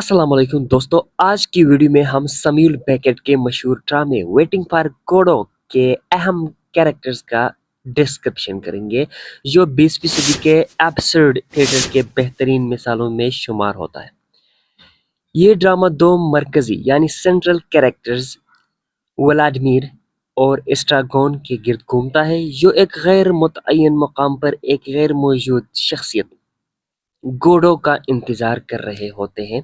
अस्सलाम वालेकुम दोस्तों। आज की वीडियो में हम समील बेकेट के मशहूर ड्रामे वेटिंग फॉर गोडो के अहम कैरेक्टर्स का डिस्क्रिप्शन करेंगे, जो 20वीं सदी के एब्सर्ड थिएटर के बेहतरीन मिसालों में शुमार होता है। ये ड्रामा दो मरकजी यानी सेंट्रल कैरेक्टर्स व्लादिमीर और एस्ट्रागोन के गिर्द घूमता है, जो एक गैर मुतय्यन मुकाम पर एक गैर मौजूद शख्सियत गोडो का इंतजार कर रहे होते हैं।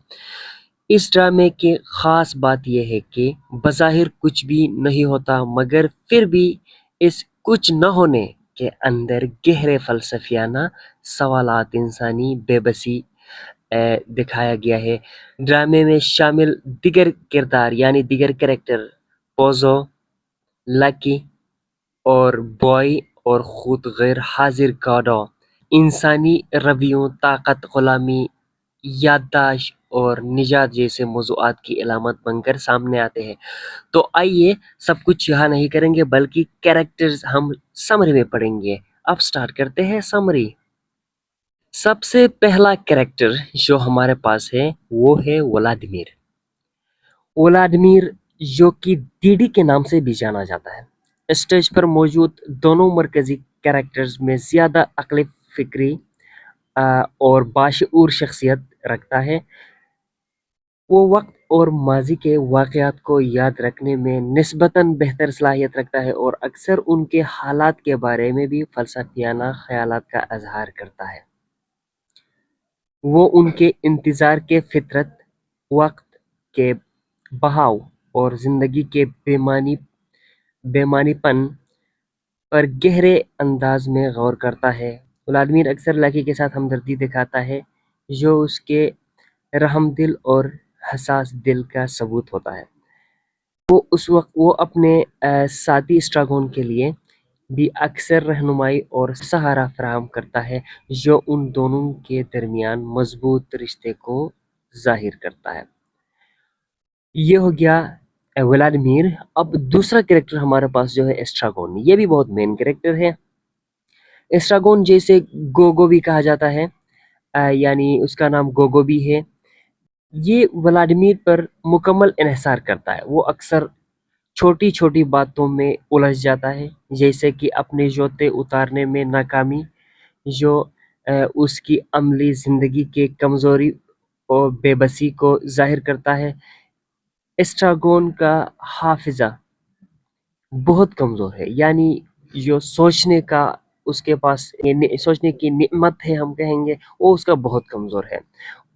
इस ड्रामे की ख़ास बात यह है कि बज़ाहिर कुछ भी नहीं होता, मगर फिर भी इस कुछ न होने के अंदर गहरे फ़लसफ़ियाना सवालात, इंसानी बेबसी दिखाया गया है। ड्रामे में शामिल दीगर किरदार यानी दीगर कैरेक्टर पोज़ो, लकी और बॉय और खुद गैर हाजिर गॉडो इंसानी रवैयों, ताकत, गुलामी, याददाश्त और निजात जैसे मौज़ूआत की अलामत बनकर सामने आते हैं। तो आइए सब कुछ यहाँ नहीं करेंगे, बल्कि कैरेक्टर्स हम समरी में पढ़ेंगे। अब स्टार्ट करते हैं समरी। सबसे पहला कैरेक्टर जो हमारे पास है वो है व्लादिमीर। व्लादिमीर, जो कि डीडी के नाम से भी जाना जाता है, स्टेज पर मौजूद दोनों मरकजी कैरेक्टर्स में ज़्यादा अक्ल फिक्री और बाशऊर शख्सियत रखता है। वो वक्त और माजी के वाक़यात को याद रखने में निस्बतन बेहतर सलाहियत रखता है और अक्सर उनके हालात के बारे में भी फ़लसफ़ियाना ख़यालात का इज़हार करता है। वो उनके इंतज़ार के फ़ितरत, वक्त के बहाव और ज़िंदगी के बेमानीपन पर गहरे अंदाज में गौर करता है। व्लादिमीर अक्सर लकी के साथ हमदर्दी दिखाता है, जो उसके रहमदिल और हसास दिल का सबूत होता है। उस वक्त वो अपने साथी स्ट्रागोन के लिए भी अक्सर रहनुमाई और सहारा फराहम करता है, जो उन दोनों के दरमियान मजबूत रिश्ते को जाहिर करता है। ये हो गया व्लादिमीर। अब दूसरा कैरेक्टर हमारे पास जो है एस्ट्रागोन, ये भी बहुत मेन कैरेक्टर है। एस्ट्रागोन, जैसे गोगो भी कहा जाता है, यानी उसका नाम गोगो भी है, ये व्लादिमीर पर मुकम्मल इन्हिसार करता है। वो अक्सर छोटी छोटी बातों में उलझ जाता है, जैसे कि अपने जोते उतारने में नाकामी, जो उसकी अमली ज़िंदगी के कमज़ोरी और बेबसी को जाहिर करता है। एस्ट्रागोन का हाफिज़ा बहुत कमज़ोर है, यानी जो सोचने का उसके पास सोचने की नियमत है, हम कहेंगे, वो उसका बहुत कमज़ोर है।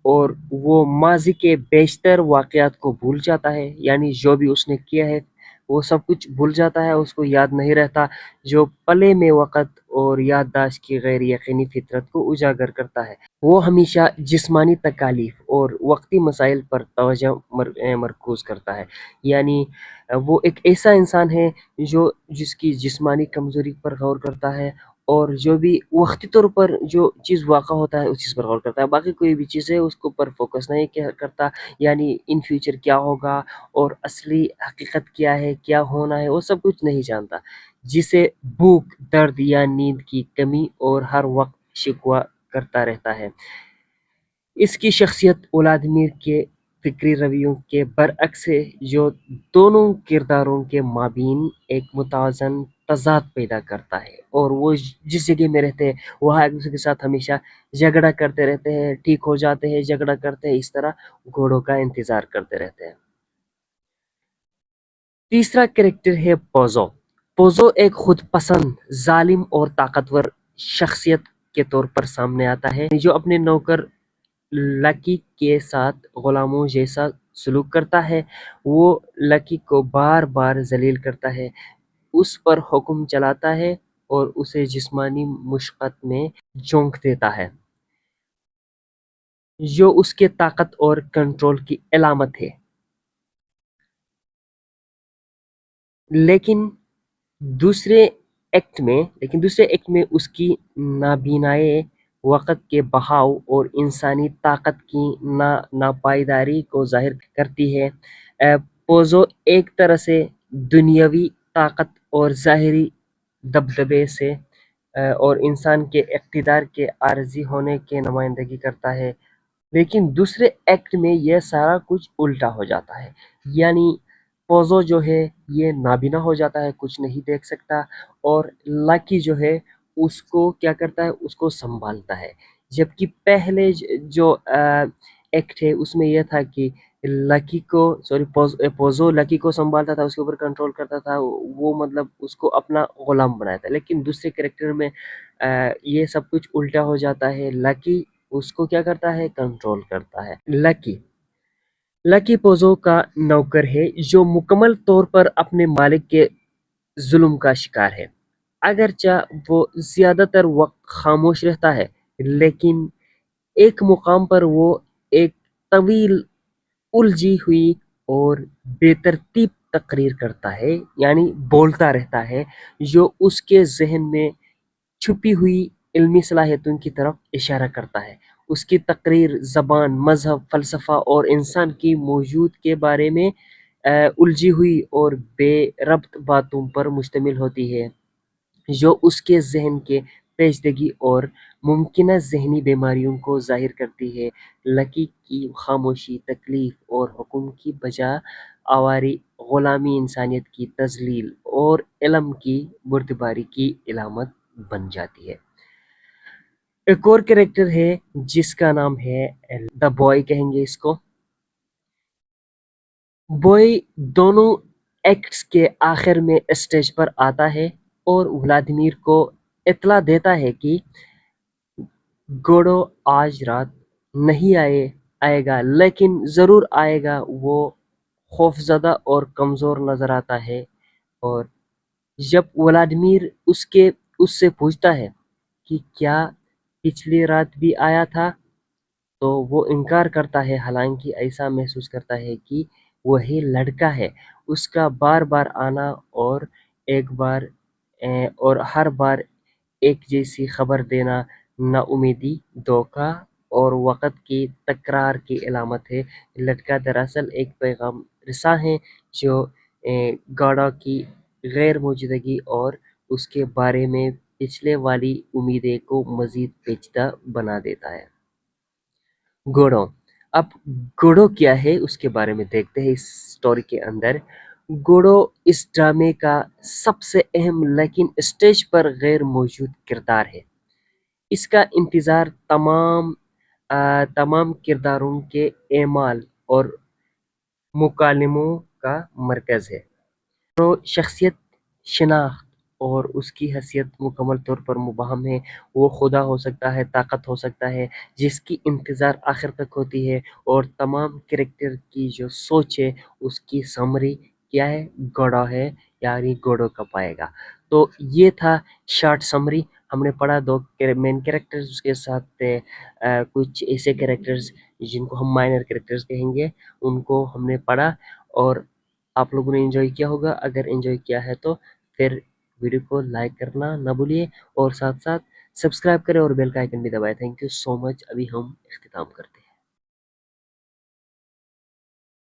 और वो माजी के बेशतर वाक़यात को भूल जाता है, यानी जो भी उसने किया है वो सब कुछ भूल जाता है, उसको याद नहीं रहता, जो पले में वक़्त और याददाश्त की गैर यकीनी फ़ितरत को उजागर करता है। वो हमेशा जिस्मानी तकालीफ और वक्ती मसाइल पर तवज्जो मरकूज़ करता है, यानी वो एक ऐसा इंसान है जो जिसकी जिस्मानी कमज़ोरी पर गौर करता है, और जो भी वक्ती तौर पर जो चीज़ वाक़ा होता है उस चीज़ पर गौर करता है। बाकी कोई भी चीज़ है उसके ऊपर फ़ोकस नहीं किया करता, यानी इन फ्यूचर क्या होगा और असली हकीकत क्या है, क्या होना है, वो सब कुछ नहीं जानता। जिसे भूख, दर्द या नींद की कमी और हर वक़्त शिकवा करता रहता है। इसकी शख्सियत व्लादिमीर के फ़िक्री रवैयों के बरअक्स है, जो दोनों किरदारों के माबीन एक मुतवाज़न तज़ाद पैदा करता है, और वो जिस जगह में रहते हैं वहाँ एक-दूसरे के साथ हमेशा झगड़ा करते रहते हैं, ठीक हो जाते हैं, झगड़ा करते हैं, इस तरह घोड़ों का इंतज़ार करते रहते हैं। तीसरा कैरेक्टर है पोज़ो। पोज़ो एक खुद पसंद, ज़ालिम और ताकतवर शख्सियत के तौर पर सामने आता है, जो अपने नौकर लकी के साथ गुलामों जैसा सलूक करता है। वो लकी को बार-बार ज़लील करता है, उस पर हुक्म चलाता है और उसे जिस्मानी मुशक्क़त में झोंक देता है, जो उसके ताकत और कंट्रोल की अलामत है। लेकिन दूसरे दूसरे एक्ट में उसकी नाबीनाई वक़्त के बहाव और इंसानी ताकत की नापायदारी को ज़ाहिर करती है। पोज़ो एक तरह से दुनियावी ताकत और ज़ाहिरी दबदबे से और इंसान के इक़्तिदार के आर्ज़ी होने की नुमाइंदगी करता है। لیکن دوسرے ایکٹ میں یہ سارا کچھ الٹا ہو جاتا ہے، یعنی پوزو جو ہے یہ نابینا ہو جاتا ہے، کچھ نہیں دیکھ سکتا، اور لاکی جو ہے اس کو کیا کرتا ہے، اس کو سنبھالتا ہے۔ جبکہ پہلے جو ایکٹ ہے اس میں یہ تھا کہ لکی کو سوری پوزو لکی کو سنبھالتا تھا، اس کے اوپر کنٹرول کرتا تھا، وہ مطلب اس کو اپنا غلام بنایا تھا۔ لیکن دوسرے کریکٹر میں یہ سب کچھ الٹا ہو جاتا ہے، لکی اس کو کیا کرتا ہے، کنٹرول کرتا ہے۔ لکی پوزو کا نوکر ہے جو مکمل طور پر اپنے مالک کے ظلم کا شکار ہے۔ اگرچہ وہ زیادہ تر وقت خاموش رہتا ہے، لیکن ایک مقام پر وہ ایک طویل الجھی ہوئی اور بے ترتیب تقریر کرتا ہے، یعنی بولتا رہتا ہے، جو اس کے ذہن میں چھپی ہوئی علمی صلاحیتوں کی طرف اشارہ کرتا ہے۔ اس کی تقریر زبان، مذہب، فلسفہ اور انسان کی موجود کے بارے میں الجھی ہوئی اور بے ربط باتوں پر مشتمل ہوتی ہے، جو اس کے ذہن کے پیچیدگی اور ممکنہ ذہنی بیماریوں کو ظاہر کرتی ہے۔ لکی کی خاموشی، تکلیف اور حکم کی بجا آوری، غلامی، انسانیت کی تذلیل اور علم کی بردباری کی علامت بن جاتی ہے۔ ایک اور کریکٹر ہے جس کا نام ہے دا بوائے، کہیں گے اس کو۔ بوائے دونوں ایکٹس کے آخر میں اسٹیج پر آتا ہے اور ولادیمیر کو اطلاع دیتا ہے کہ گوڈو آج رات نہیں آئے گا، لیکن ضرور آئے گا۔ وہ خوفزدہ اور کمزور نظر آتا ہے، اور جب ولادیمیر اس سے پوچھتا ہے کہ کیا پچھلی رات بھی آیا تھا، تو وہ انکار کرتا ہے، حالانکہ ایسا محسوس کرتا ہے کہ وہی لڑکا ہے۔ اس کا بار بار آنا اور ہر بار ایک جیسی خبر دینا نا امیدی، دھوکہ اور وقت کی تکرار کی علامت ہے۔ لڑکا دراصل ایک پیغام رساں ہے جو گاڈا کی غیر موجودگی اور اس کے بارے میں پچھلے والی امیدیں کو مزید پیچیدہ بنا دیتا ہے۔ گوڈو، اب گوڈو کیا ہے اس کے بارے میں دیکھتے ہیں اس سٹوری کے اندر۔ گوڈو اس ڈرامے کا سب سے اہم لیکن اسٹیج پر غیر موجود کردار ہے۔ اس کا انتظار تمام کرداروں کے اعمال اور مکالموں کا مرکز ہے۔ گوڈو شخصیت شناخت اور اس کی حیثیت مکمل طور پر مبہم ہے۔ وہ خدا ہو سکتا ہے، طاقت ہو سکتا ہے، جس کی انتظار آخر تک ہوتی ہے، اور تمام کریکٹر کی جو سوچ ہے اس کی سمری کیا ہے، گوڈو ہے، یعنی گوڈو کب آئے گا۔ تو یہ تھا شارٹ سمری۔ ہم نے پڑھا دو مین کریکٹرز، اس کے ساتھ کچھ ایسے کریکٹرز جن کو ہم مائنر کریکٹرز کہیں گے، ان کو ہم نے پڑھا، اور آپ لوگوں نے انجوائے کیا ہوگا۔ اگر انجوائے کیا ہے تو پھر ویڈیو کو لائک کرنا نہ بھولیے، اور ساتھ ساتھ سبسکرائب کریں اور بیل کا آئیکن بھی دبائیں۔ تھینک یو سو مچ۔ ابھی ہم اختتام کرتے ہیں۔